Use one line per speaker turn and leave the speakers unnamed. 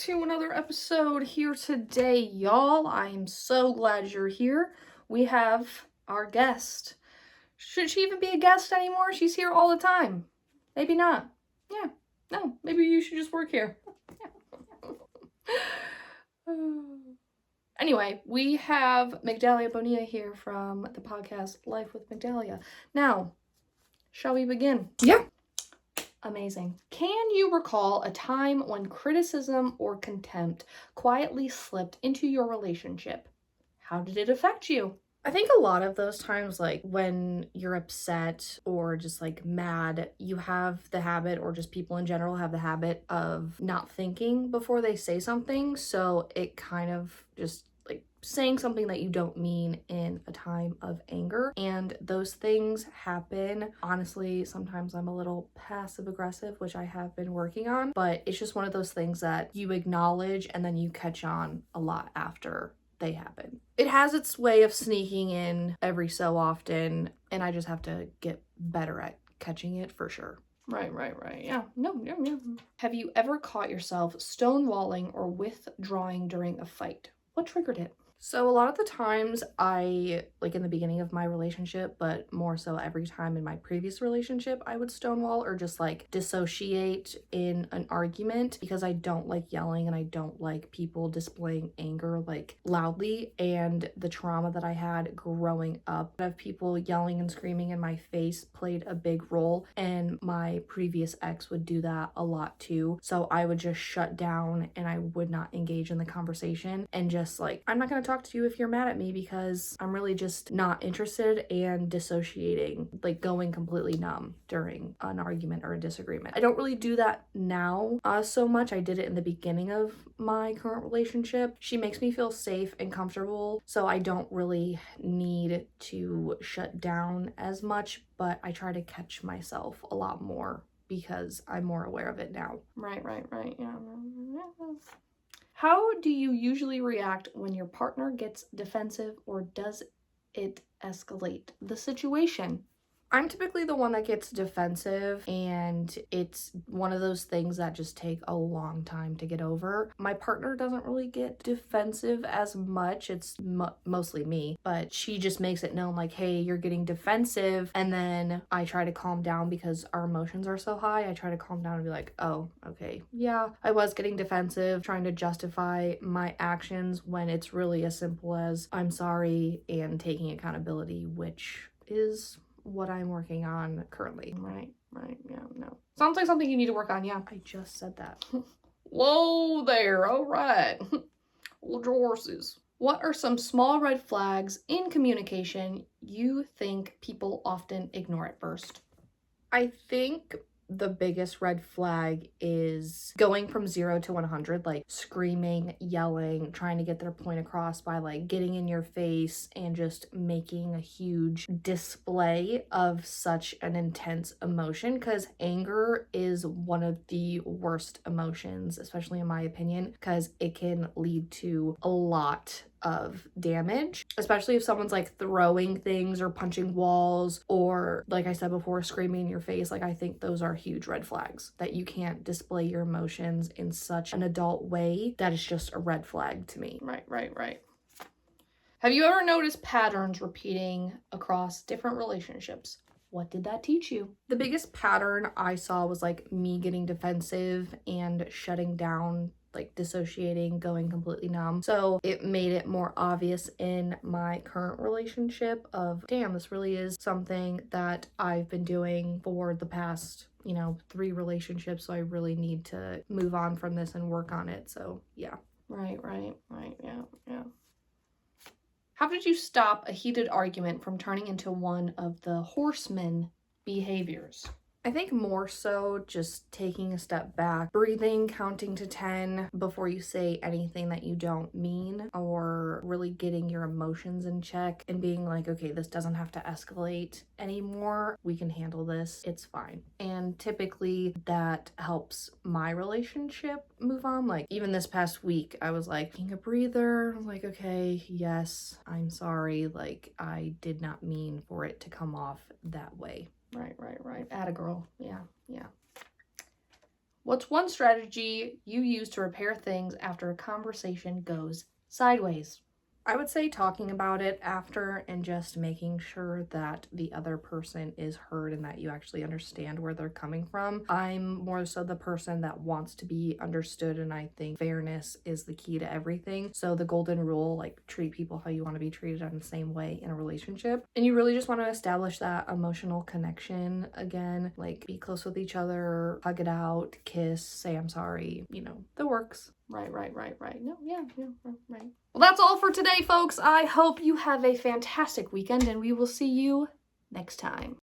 to another episode here today, y'all. I am so glad you're here. We have our guest. Should she even be a guest anymore? She's here all the time. Maybe not. Yeah, no, maybe you should just work here. Anyway, we have Migdalia Bonilla here from the podcast Life with Migdalia. Now, shall we begin?
Yeah.
Amazing. Can you recall a time when criticism or contempt quietly slipped into your relationship? How did it affect you? I think a lot of those times, like when you're upset or just like mad, you have the habit, or just people in general have the habit of not thinking before they say something. So it kind of just like saying something that you don't mean in a time of anger, and those things happen. Honestly, sometimes I'm a little passive aggressive, which I have been working on, but it's just one of those things that you acknowledge and then you catch on a lot after they happen. It has its way of sneaking in every so often, and I just have to get better at catching it for sure. Right. Yeah. No. Have you ever caught yourself stonewalling or withdrawing during a fight? What triggered it? So a lot of the times I, like in the beginning of my relationship, but more so every time in my previous relationship, I would stonewall or just like dissociate in an argument because I don't like yelling and I don't like people displaying anger like loudly. And the trauma that I had growing up of people yelling and screaming in my face played a big role, and my previous ex would do that a lot too. So I would just shut down and I would not engage in the conversation and just like, I'm not going to talk to you if you're mad at me because I'm really just not interested, and dissociating, like going completely numb during an argument or a disagreement. I don't really do that now so much. I did it in the beginning of my current relationship. She makes me feel safe and comfortable, so I don't really need to shut down as much, but I try to catch myself a lot more because I'm more aware of it now. Right, yeah. How do you usually react when your partner gets defensive, or does it escalate the situation? I'm typically the one that gets defensive, and it's one of those things that just take a long time to get over. My partner doesn't really get defensive as much. It's mostly me, but she just makes it known like, hey, you're getting defensive. And then I try to calm down because our emotions are so high. I try to calm down and be like, oh, okay, yeah, I was getting defensive, trying to justify my actions when it's really as simple as I'm sorry and taking accountability, which is what I'm working on currently. Right, yeah, no. Sounds like something you need to work on, yeah. I just said that. Whoa there, all right. Hold your horses. What are some small red flags in communication you think people often ignore at first? I think the biggest red flag is going from 0 to 100, like screaming, yelling, trying to get their point across by like getting in your face and just making a huge display of such an intense emotion, because anger is one of the worst emotions, especially in my opinion, because it can lead to a lot of damage, especially if someone's like throwing things or punching walls, or like I said before, screaming in your face. Like, I think those are huge red flags, that you can't display your emotions in such an adult way. That is just a red flag to me. Right. Have you ever noticed patterns repeating across different relationships? What did that teach you? The biggest pattern I saw was like me getting defensive and shutting down, like dissociating, going completely numb. So it made it more obvious in my current relationship of, damn, this really is something that I've been doing for the past, 3 relationships. So I really need to move on from this and work on it. So yeah. Right. Yeah. How did you stop a heated argument from turning into one of the horsemen behaviors? I think more so just taking a step back, breathing, counting to 10 before you say anything that you don't mean, or really getting your emotions in check and being like, okay, this doesn't have to escalate anymore. We can handle this. It's fine. And typically that helps my relationship move on. Like even this past week, I was like taking a breather. I was like, okay, yes, I'm sorry. Like I did not mean for it to come off that way. Right. Atta girl. Yeah. What's one strategy you use to repair things after a conversation goes sideways? I would say talking about it after and just making sure that the other person is heard and that you actually understand where they're coming from. I'm more so the person that wants to be understood, and I think fairness is the key to everything. So the golden rule, like treat people how you want to be treated in the same way in a relationship. And you really just want to establish that emotional connection again, like be close with each other, hug it out, kiss, say I'm sorry, the works. Right. No, yeah, right. Well, that's all for today, folks. I hope you have a fantastic weekend, and we will see you next time.